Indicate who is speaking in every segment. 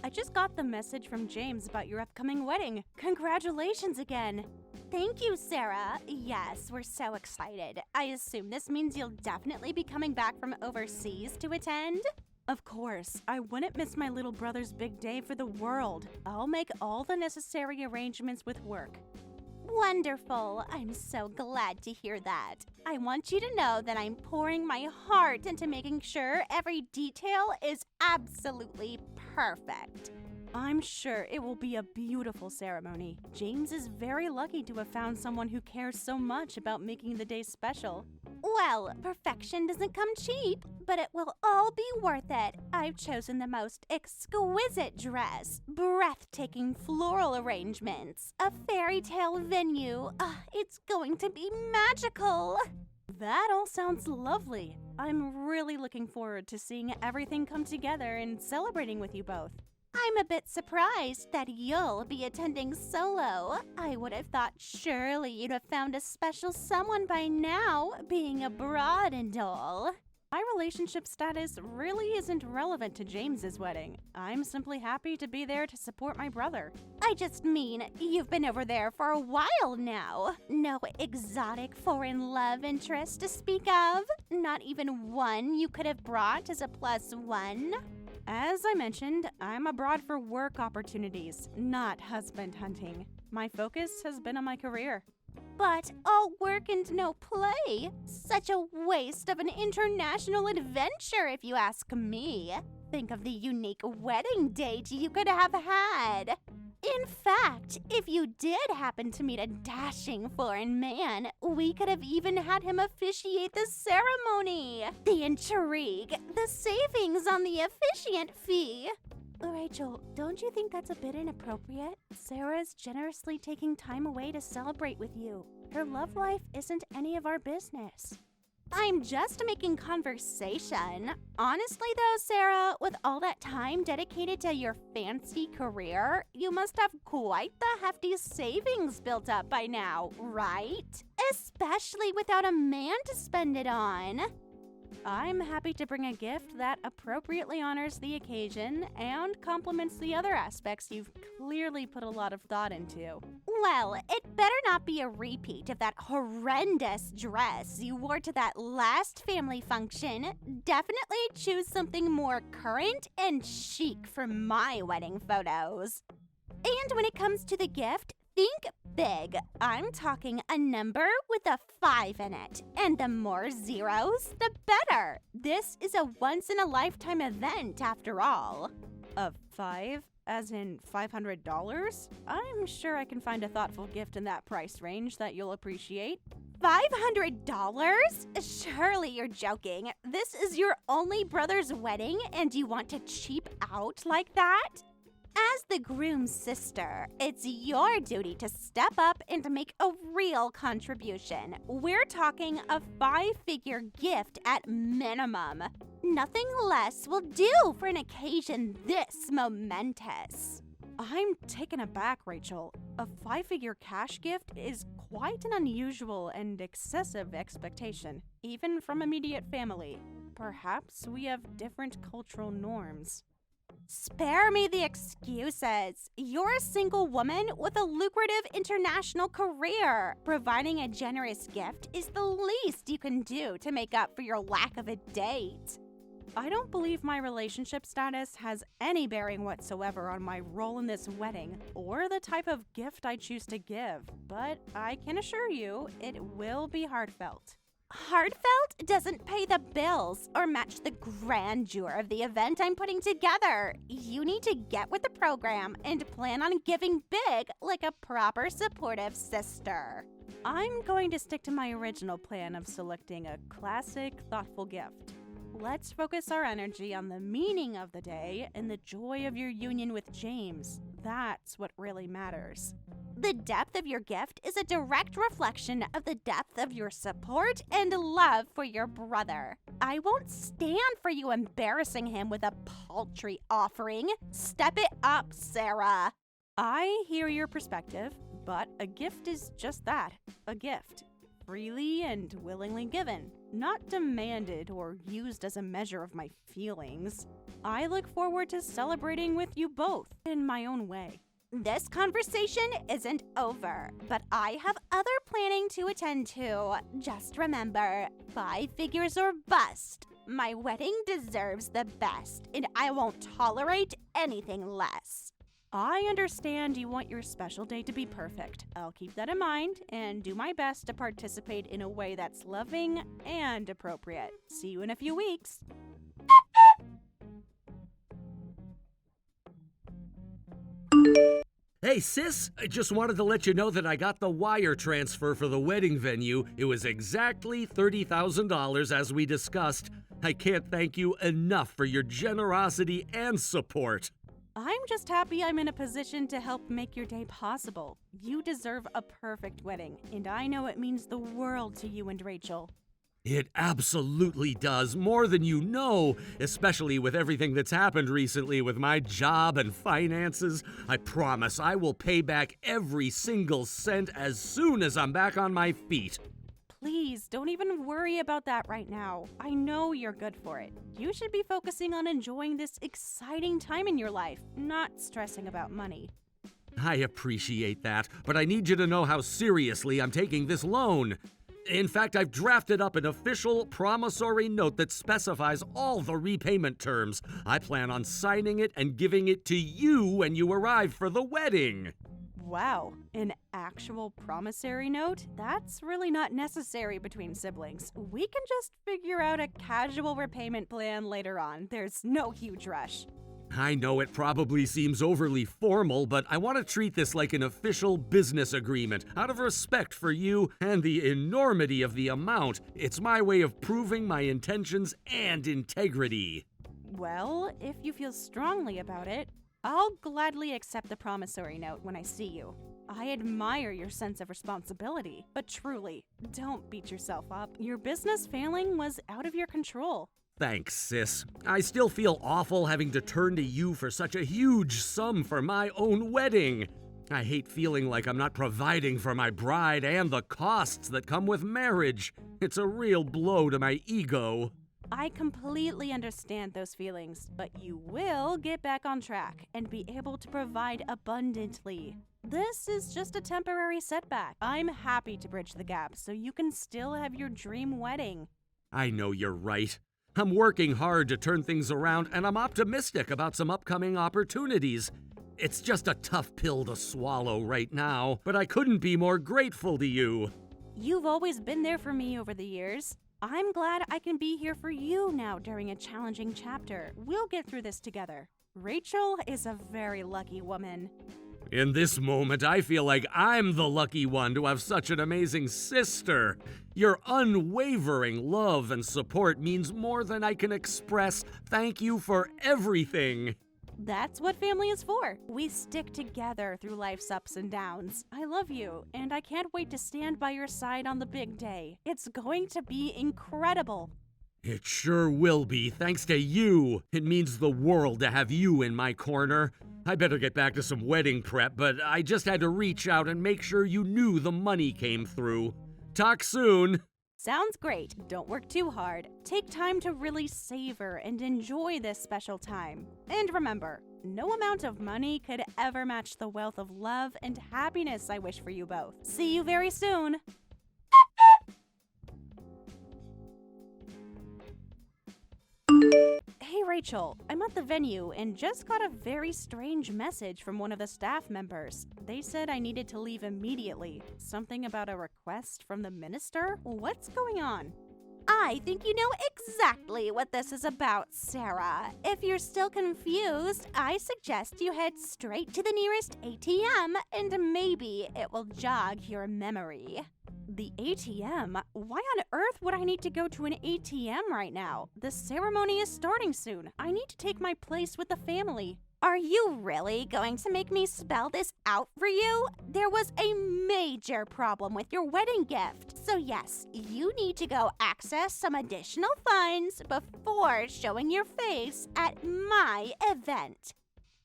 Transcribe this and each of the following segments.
Speaker 1: I just got the message from James about your upcoming wedding. Congratulations again. Thank you, Sarah. Yes, we're so excited. I assume this means you'll definitely be coming back from overseas to attend? Of course. I wouldn't miss my little brother's big day for the world. I'll make all the necessary arrangements with work. Wonderful. I'm so glad to hear that. I want you to know that I'm pouring my heart into making sure every detail is absolutely perfect. I'm sure it will be a beautiful ceremony. James is very lucky to have found someone who cares so much about making the day special. Well, perfection doesn't come cheap, but it will all be worth it. I've chosen the most exquisite dress, breathtaking floral arrangements, a fairy tale venue. It's going to be magical. That all sounds lovely. I'm really looking forward to seeing everything come together and celebrating with you both. I'm a bit surprised that you'll be attending solo. I would have thought surely you'd have found a special someone by now, being abroad and all. My relationship status really isn't relevant to James's wedding. I'm simply happy to be there to support my brother. I just mean, you've been over there for a while now. No exotic foreign love interest to speak of? Not even one you could have brought as a +1? As I mentioned, I'm abroad for work opportunities, not husband hunting. My focus has been on my career. But all work and no play. Such a waste of an international adventure, if you ask me. Think of the unique wedding date you could have had. In fact, if you did happen to meet a dashing foreign man, we could have even had him officiate the ceremony. The intrigue, the savings on the officiant fee. Rachel, don't you think that's a bit inappropriate? Sarah's generously taking time away to celebrate with you. Her love life isn't any of our business. I'm just making conversation. Honestly though, Sarah, with all that time dedicated to your fancy career, you must have quite the hefty savings built up by now, right? Especially without a man to spend it on. I'm happy to bring a gift that appropriately honors the occasion and complements the other aspects you've clearly put a lot of thought into. Well, it better not be a repeat of that horrendous dress you wore to that last family function. Definitely choose something more current and chic for my wedding photos. And when it comes to the gift, think big. I'm talking a number with a 5 in it. And the more zeros, the better. This is a once-in-a-lifetime event, after all. A 5? As in $500? I'm sure I can find a thoughtful gift in that price range that you'll appreciate. $500? Surely you're joking. This is your only brother's wedding and you want to cheap out like that? As the groom's sister, it's your duty to step up and to make a real contribution. We're talking a 5-figure gift at minimum. Nothing less will do for an occasion this momentous. I'm taken aback, Rachel. A 5-figure cash gift is quite an unusual and excessive expectation, even from immediate family. Perhaps we have different cultural norms. Spare me the excuses. You're a single woman with a lucrative international career. Providing a generous gift is the least you can do to make up for your lack of a date. I don't believe my relationship status has any bearing whatsoever on my role in this wedding or the type of gift I choose to give, but I can assure you it will be heartfelt. Heartfelt doesn't pay the bills or match the grandeur of the event I'm putting together. You need to get with the program and plan on giving big like a proper supportive sister. I'm going to stick to my original plan of selecting a classic, thoughtful gift. Let's focus our energy on the meaning of the day and the joy of your union with James. That's what really matters. The depth of your gift is a direct reflection of the depth of your support and love for your brother. I won't stand for you embarrassing him with a paltry offering. Step it up, Sarah. I hear your perspective, but a gift is just that, a gift. freely and willingly given, not demanded or used as a measure of my feelings. I look forward to celebrating with you both in my own way. This conversation isn't over, but I have other planning to attend to. Just remember, 5 figures or bust. My wedding deserves the best, and I won't tolerate anything less. I understand you want your special day to be perfect. I'll keep that in mind and do my best to participate in a way that's loving and appropriate. See you in a few weeks.
Speaker 2: Hey sis, I just wanted to let you know that I got the wire transfer for the wedding venue. It was exactly $30,000 as we discussed. I can't thank you enough for your generosity and support.
Speaker 1: I'm just happy I'm in a position to help make your day possible. You deserve a perfect wedding, and I know it means the world to you and Rachel.
Speaker 2: It absolutely does, more than you know, especially with everything that's happened recently with my job and finances. I promise I will pay back every single cent as soon as I'm back on my feet.
Speaker 1: Please, don't even worry about that right now. I know you're good for it. You should be focusing on enjoying this exciting time in your life, not stressing about money.
Speaker 2: I appreciate that, but I need you to know how seriously I'm taking this loan. In fact, I've drafted up an official promissory note that specifies all the repayment terms. I plan on signing it and giving it to you when you arrive for the wedding.
Speaker 1: Wow, an actual promissory note? That's really not necessary between siblings. We can just figure out a casual repayment plan later on. There's no huge rush.
Speaker 2: I know it probably seems overly formal, but I want to treat this like an official business agreement, out of respect for you and the enormity of the amount. It's my way of proving my intentions and integrity.
Speaker 1: Well, if you feel strongly about it, I'll gladly accept the promissory note when I see you. I admire your sense of responsibility, but truly, don't beat yourself up. Your business failing was out of your control.
Speaker 2: Thanks, sis. I still feel awful having to turn to you for such a huge sum for my own wedding. I hate feeling like I'm not providing for my bride and the costs that come with marriage. It's a real blow to my ego.
Speaker 1: I completely understand those feelings, but you will get back on track and be able to provide abundantly. This is just a temporary setback. I'm happy to bridge the gap so you can still have your dream wedding.
Speaker 2: I know you're right. I'm working hard to turn things around, and I'm optimistic about some upcoming opportunities. It's just a tough pill to swallow right now, but I couldn't be more grateful to you.
Speaker 1: You've always been there for me over the years. I'm glad I can be here for you now during a challenging chapter. We'll get through this together. Rachel is a very lucky woman.
Speaker 2: In this moment, I feel like I'm the lucky one to have such an amazing sister. Your unwavering love and support means more than I can express. Thank you for everything.
Speaker 1: That's what family is for. We stick together through life's ups and downs. I love you, and I can't wait to stand by your side on the big day. It's going to be incredible.
Speaker 2: It sure will be, thanks to you. It means the world to have you in my corner. I better get back to some wedding prep, but I just had to reach out and make sure you knew the money came through. Talk soon.
Speaker 1: Sounds great. Don't work too hard. Take time to really savor and enjoy this special time. And remember, no amount of money could ever match the wealth of love and happiness I wish for you both. See you very soon. Hey Rachel, I'm at the venue and just got a very strange message from one of the staff members. They said I needed to leave immediately. Something about a request from the minister? What's going on? I think you know exactly what this is about, Sarah. If you're still confused, I suggest you head straight to the nearest ATM and maybe it will jog your memory. The ATM? Why on earth would I need to go to an ATM right now? The ceremony is starting soon. I need to take my place with the family. Are you really going to make me spell this out for you? There was a major problem with your wedding gift. So yes, you need to go access some additional funds before showing your face at my event.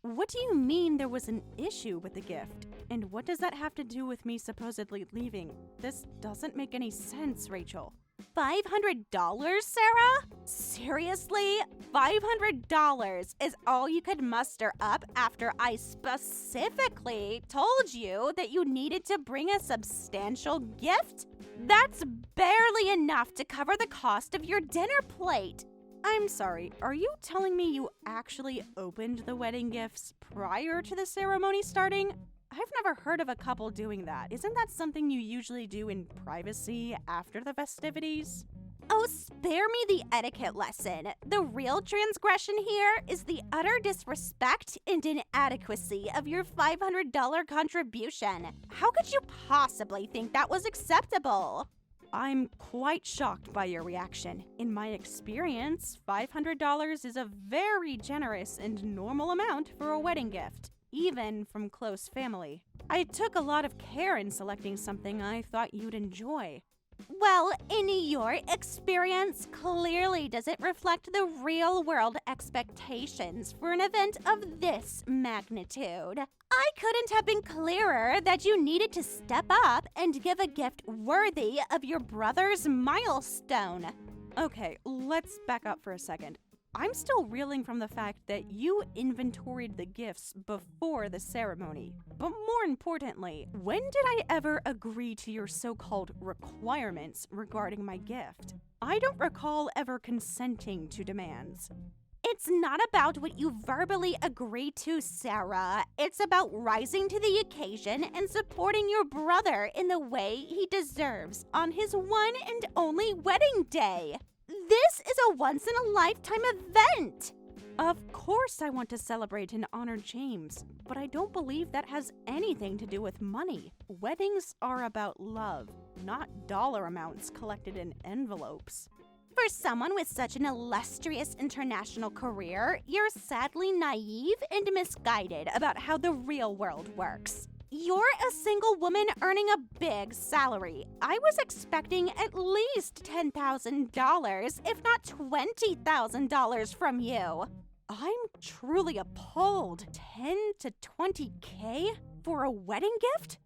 Speaker 1: What do you mean there was an issue with the gift? And what does that have to do with me supposedly leaving? This doesn't make any sense, Rachel. $500, Sarah? Seriously? $500 is all you could muster up after I specifically told you that you needed to bring a substantial gift? That's barely enough to cover the cost of your dinner plate. I'm sorry, are you telling me you actually opened the wedding gifts prior to the ceremony starting? I've never heard of a couple doing that. Isn't that something you usually do in privacy after the festivities? Oh, spare me the etiquette lesson. The real transgression here is the utter disrespect and inadequacy of your $500 contribution. How could you possibly think that was acceptable? I'm quite shocked by your reaction. In my experience, $500 is a very generous and normal amount for a wedding gift, even from close family. I took a lot of care in selecting something I thought you'd enjoy. Well, in your experience, clearly doesn't reflect the real-world expectations for an event of this magnitude. I couldn't have been clearer that you needed to step up and give a gift worthy of your brother's milestone. Okay, let's back up for a second. I'm still reeling from the fact that you inventoried the gifts before the ceremony. But more importantly, when did I ever agree to your so-called requirements regarding my gift? I don't recall ever consenting to demands. It's not about what you verbally agree to, Sarah. It's about rising to the occasion and supporting your brother in the way he deserves on his one and only wedding day. This is a once-in-a-lifetime event! Of course I want to celebrate and honor James, but I don't believe that has anything to do with money. Weddings are about love, not dollar amounts collected in envelopes. For someone with such an illustrious international career, you're sadly naive and misguided about how the real world works. You're a single woman earning a big salary. I was expecting at least $10,000, if not $20,000 from you. I'm truly appalled. 10 to 20K for a wedding gift?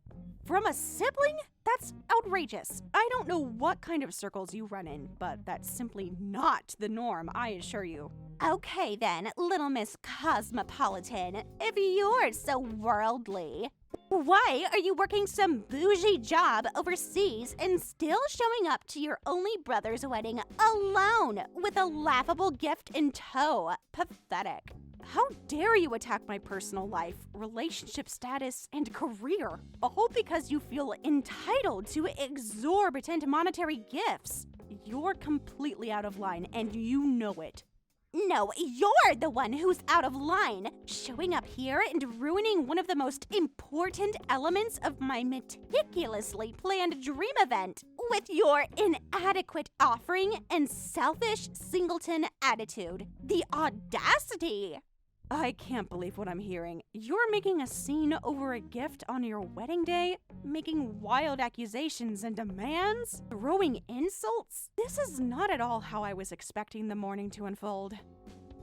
Speaker 1: From a sibling? That's outrageous. I don't know what kind of circles you run in, but that's simply not the norm, I assure you. Okay then, Little Miss Cosmopolitan, if you're so worldly, why are you working some bougie job overseas and still showing up to your only brother's wedding alone with a laughable gift in tow? Pathetic. How dare you attack my personal life, relationship status, and career, all because you feel entitled to exorbitant monetary gifts? You're completely out of line, and you know it. No, you're the one who's out of line, showing up here and ruining one of the most important elements of my meticulously planned dream event with your inadequate offering and selfish singleton attitude. The audacity! I can't believe what I'm hearing. You're making a scene over a gift on your wedding day? Making wild accusations and demands? Throwing insults? This is not at all how I was expecting the morning to unfold.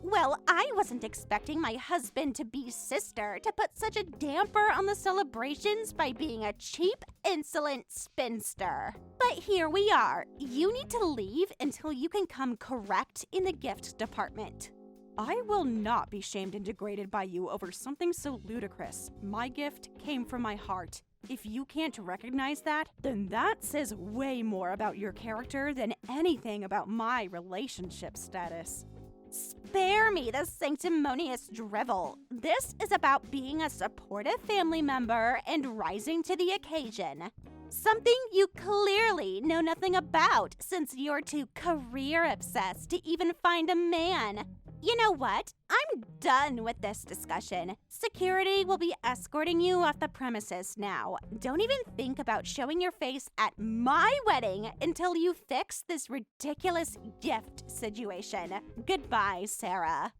Speaker 1: Well, I wasn't expecting my husband-to-be sister to put such a damper on the celebrations by being a cheap, insolent spinster. But here we are. You need to leave until you can come correct in the gift department. I will not be shamed and degraded by you over something so ludicrous. My gift came from my heart. If you can't recognize that, then that says way more about your character than anything about my relationship status. Spare me the sanctimonious drivel. This is about being a supportive family member and rising to the occasion. Something you clearly know nothing about since you're too career-obsessed to even find a man. You know what? I'm done with this discussion. Security will be escorting you off the premises now. Don't even think about showing your face at my wedding until you fix this ridiculous gift situation. Goodbye, Sarah.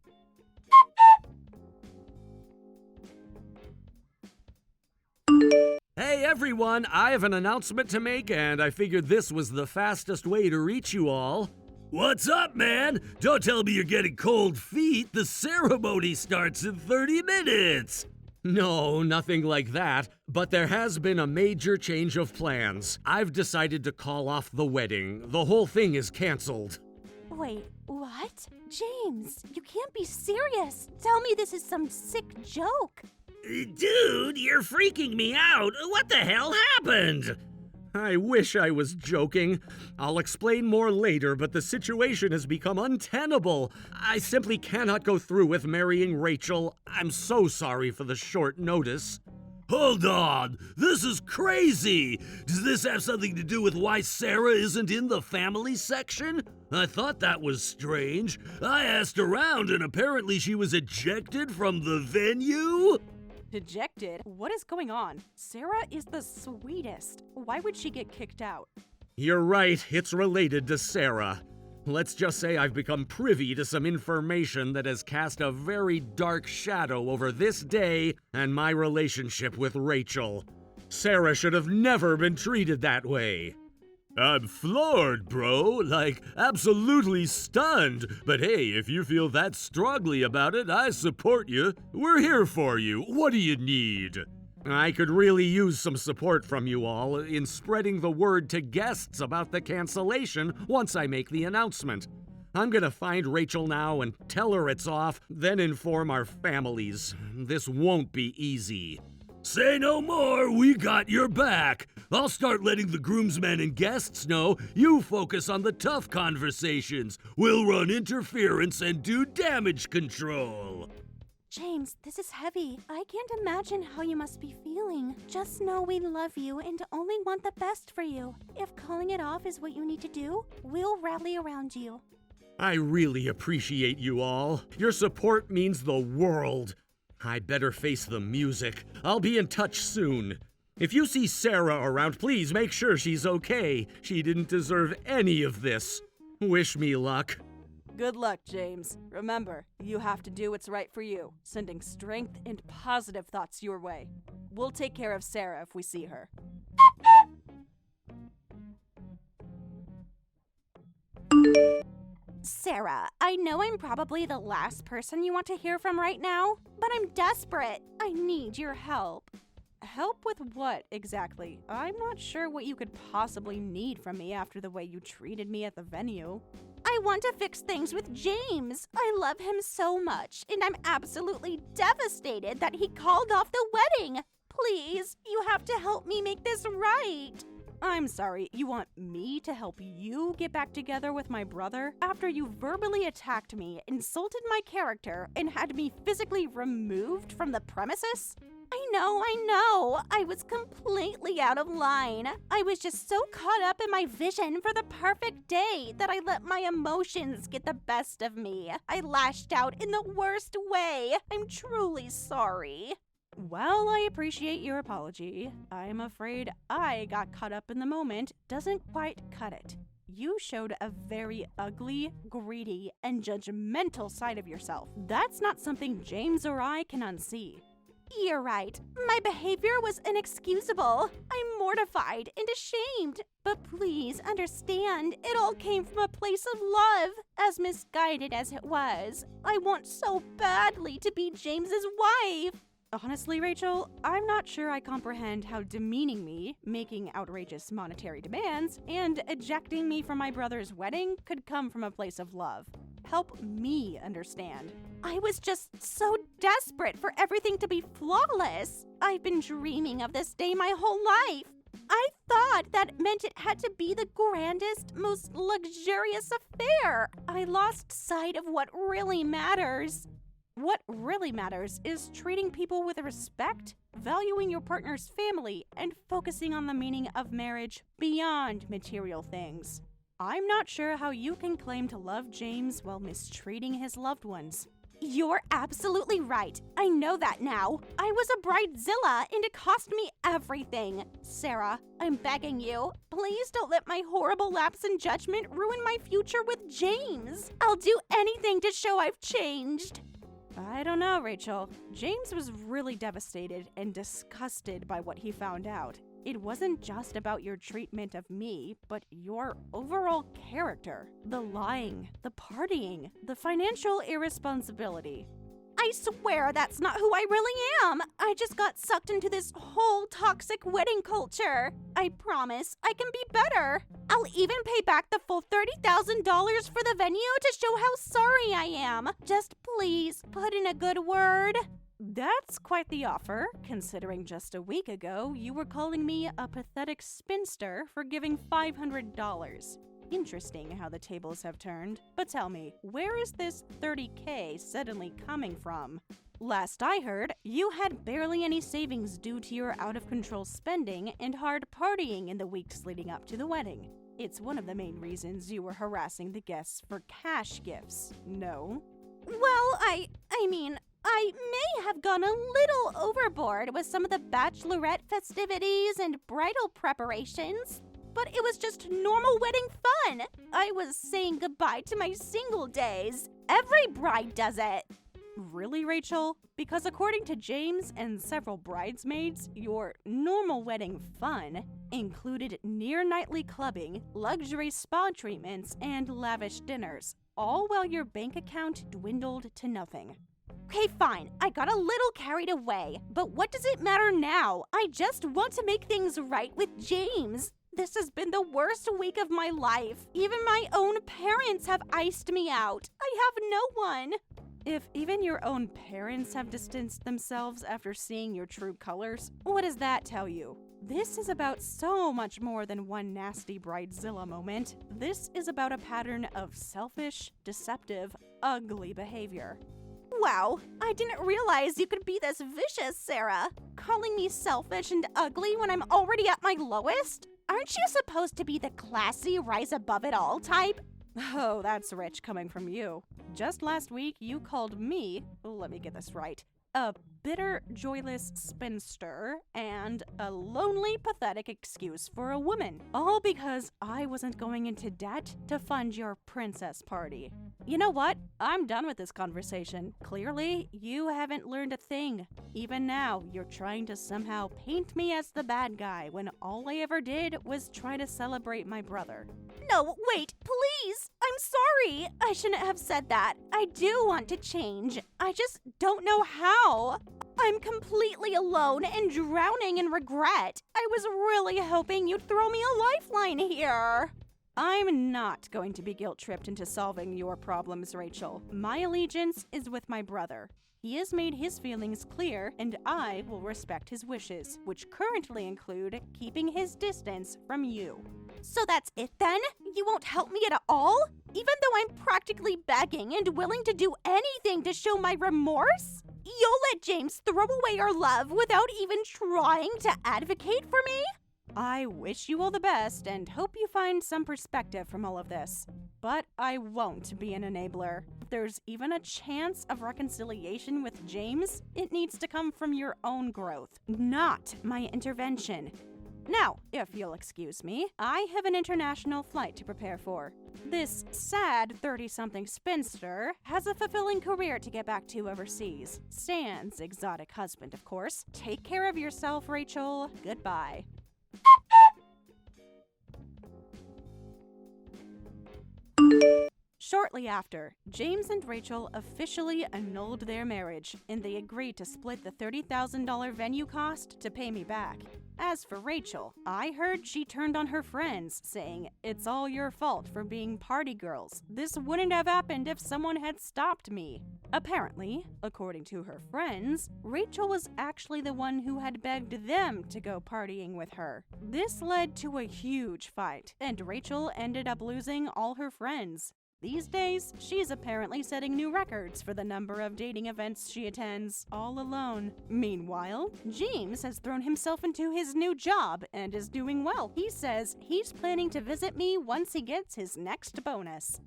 Speaker 2: Hey everyone, I have an announcement to make, and I figured this was the fastest way to reach you all. What's up, man? Don't tell me you're getting cold feet. The ceremony starts in 30 minutes. No, nothing like that. But there has been a major change of plans. I've decided to call off the wedding. The whole thing is canceled.
Speaker 1: Wait, what? James, you can't be serious. Tell me this is some sick joke.
Speaker 2: Dude, you're freaking me out. What the hell happened? I wish I was joking. I'll explain more later, but the situation has become untenable. I simply cannot go through with marrying Rachel. I'm so sorry for the short notice. Hold on, this is crazy! Does this have something to do with why Sarah isn't in the family section? I thought that was strange. I asked around and apparently she was ejected from the venue?
Speaker 1: Ejected? What is going on? Sarah is the sweetest. Why would she get kicked out?
Speaker 2: You're right, it's related to Sarah. Let's just say I've become privy to some information that has cast a very dark shadow over this day and my relationship with Rachel. Sarah should have never been treated that way. I'm floored, bro. Absolutely stunned. But hey, if you feel that strongly about it, I support you. We're here for you. What do you need? I could really use some support from you all in spreading the word to guests about the cancellation once I make the announcement. I'm gonna find Rachel now and tell her it's off, then inform our families. This won't be easy. Say no more, we got your back. I'll start letting the groomsmen and guests know you focus on the tough conversations. We'll run interference and do damage control.
Speaker 1: James, this is heavy. I can't imagine how you must be feeling. Just know we love you and only want the best for you. If calling it off is what you need to do, we'll rally around you.
Speaker 2: I really appreciate you all. Your support means the world. I better face the music. I'll be in touch soon. If you see Sarah around, please make sure she's okay. She didn't deserve any of this. Wish me luck.
Speaker 3: Good luck, James. Remember, you have to do what's right for you, sending strength and positive thoughts your way. We'll take care of Sarah if we see her.
Speaker 1: Sarah, I know I'm probably the last person you want to hear from right now, but I'm desperate. I need your help.
Speaker 3: Help with what, exactly? I'm not sure what you could possibly need from me after the way you treated me at the venue.
Speaker 1: I want to fix things with James. I love him so much, and I'm absolutely devastated that he called off the wedding. Please, you have to help me make this right.
Speaker 3: I'm sorry, you want me to help you get back together with my brother after you verbally attacked me, insulted my character, and had me physically removed from the premises?
Speaker 1: I know. I was completely out of line. I was just so caught up in my vision for the perfect day that I let my emotions get the best of me. I lashed out in the worst way. I'm truly sorry.
Speaker 3: Well, I appreciate your apology. I'm afraid I got caught up in the moment doesn't quite cut it. You showed a very ugly, greedy, and judgmental side of yourself. That's not something James or I can unsee.
Speaker 1: You're right. My behavior was inexcusable. I'm mortified and ashamed. But please understand, it all came from a place of love, as misguided as it was. I want so badly to be James's wife.
Speaker 3: Honestly, Rachel, I'm not sure I comprehend how demeaning me, making outrageous monetary demands, and ejecting me from my brother's wedding could come from a place of love. Help me understand.
Speaker 1: I was just so desperate for everything to be flawless. I've been dreaming of this day my whole life. I thought that meant it had to be the grandest, most luxurious affair. I lost sight of what really matters.
Speaker 3: What really matters is treating people with respect, valuing your partner's family, and focusing on the meaning of marriage beyond material things. I'm not sure how you can claim to love James while mistreating his loved ones.
Speaker 1: You're absolutely right. I know that now. I was a bridezilla and it cost me everything. Sarah, I'm begging you, please don't let my horrible lapse in judgment ruin my future with James. I'll do anything to show I've changed.
Speaker 3: I don't know, Rachel. James was really devastated and disgusted by what he found out. It wasn't just about your treatment of me, but your overall character. The lying, the partying, the financial irresponsibility.
Speaker 1: I swear that's not who I really am. I just got sucked into this whole toxic wedding culture. I promise I can be better. I'll even pay back the full $30,000 for the venue to show how sorry I am. Just please put in a good word.
Speaker 3: That's quite the offer, considering just a week ago you were calling me a pathetic spinster for giving $500. Interesting how the tables have turned. But tell me, where is this $30K suddenly coming from? Last I heard, you had barely any savings due to your out-of-control spending and hard partying in the weeks leading up to the wedding. It's one of the main reasons you were harassing the guests for cash gifts, no?
Speaker 1: Well, I mean, I may have gone a little overboard with some of the bachelorette festivities and bridal preparations. But it was just normal wedding fun. I was saying goodbye to my single days. Every bride does it.
Speaker 3: Really, Rachel? Because according to James and several bridesmaids, your normal wedding fun included near-nightly clubbing, luxury spa treatments, and lavish dinners, all while your bank account dwindled to nothing.
Speaker 1: Okay, fine. I got a little carried away. But what does it matter now? I just want to make things right with James. This has been the worst week of my life. Even my own parents have iced me out. I have no one.
Speaker 3: If even your own parents have distanced themselves after seeing your true colors, what does that tell you? This is about so much more than one nasty bridezilla moment. This is about a pattern of selfish, deceptive, ugly behavior.
Speaker 1: Wow, I didn't realize you could be this vicious, Sarah. Calling me selfish and ugly when I'm already at my lowest? Aren't you supposed to be the classy, rise above it all type?
Speaker 3: Oh, that's rich coming from you. Just last week, you called me, let me get this right, a bitter, joyless spinster and a lonely, pathetic excuse for a woman. All because I wasn't going into debt to fund your princess party. You know what? I'm done with this conversation. Clearly, you haven't learned a thing. Even now, you're trying to somehow paint me as the bad guy when all I ever did was try to celebrate my brother.
Speaker 1: No, wait, please! I'm sorry! I shouldn't have said that. I do want to change. I just don't know how. I'm completely alone and drowning in regret. I was really hoping you'd throw me a lifeline here.
Speaker 3: I'm not going to be guilt-tripped into solving your problems, Rachel. My allegiance is with my brother. He has made his feelings clear, and I will respect his wishes, which currently include keeping his distance from you.
Speaker 1: So that's it then? You won't help me at all? Even though I'm practically begging and willing to do anything to show my remorse? You'll let James throw away our love without even trying to advocate for me?
Speaker 3: I wish you all the best and hope you find some perspective from all of this. But I won't be an enabler. If there's even a chance of reconciliation with James, it needs to come from your own growth, not my intervention. Now, if you'll excuse me, I have an international flight to prepare for. This sad 30-something spinster has a fulfilling career to get back to overseas. Sans exotic husband, of course. Take care of yourself, Rachel. Goodbye. Shortly after, James and Rachel officially annulled their marriage, and they agreed to split the $30,000 venue cost to pay me back. As for Rachel, I heard she turned on her friends, saying, "It's all your fault for being party girls. This wouldn't have happened if someone had stopped me." Apparently, according to her friends, Rachel was actually the one who had begged them to go partying with her. This led to a huge fight, and Rachel ended up losing all her friends. These days, she's apparently setting new records for the number of dating events she attends, all alone. Meanwhile, James has thrown himself into his new job and is doing well. He says he's planning to visit me once he gets his next bonus.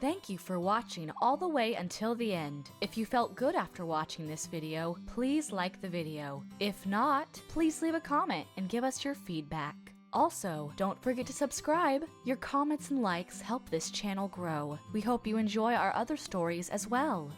Speaker 4: Thank you for watching all the way until the end. If you felt good after watching this video, please like the video. If not, please leave a comment and give us your feedback. Also, don't forget to subscribe. Your comments and likes help this channel grow. We hope you enjoy our other stories as well.